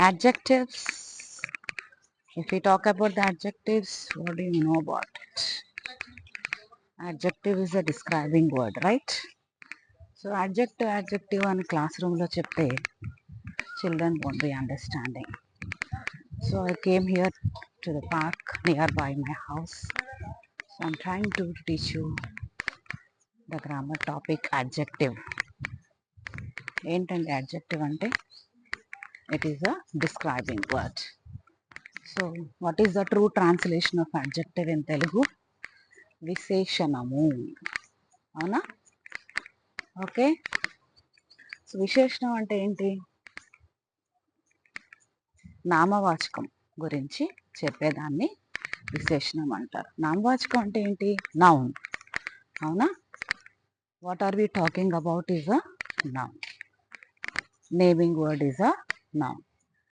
Adjectives. If we talk about the adjectives, what do you know about it? Adjective is a describing word, right? So adjective and classroom lo chepte children won't be understanding. So I came here to the park nearby my house. So I'm trying to teach you the grammar topic adjective. ఏంటంటే adjective అంటే it is a describing word. So what is the true translation of adjective in Telugu? విశేషణము. అవునా? Okay. So విశేషణం అంటే ఏంటి? నామవాచకం గురించి చెప్పేదాన్ని విశేషణం అంటారు. నామవాచకం అంటే ఏంటి? నౌన్. అవునా? What are we talking about is a noun. Naming word is a noun.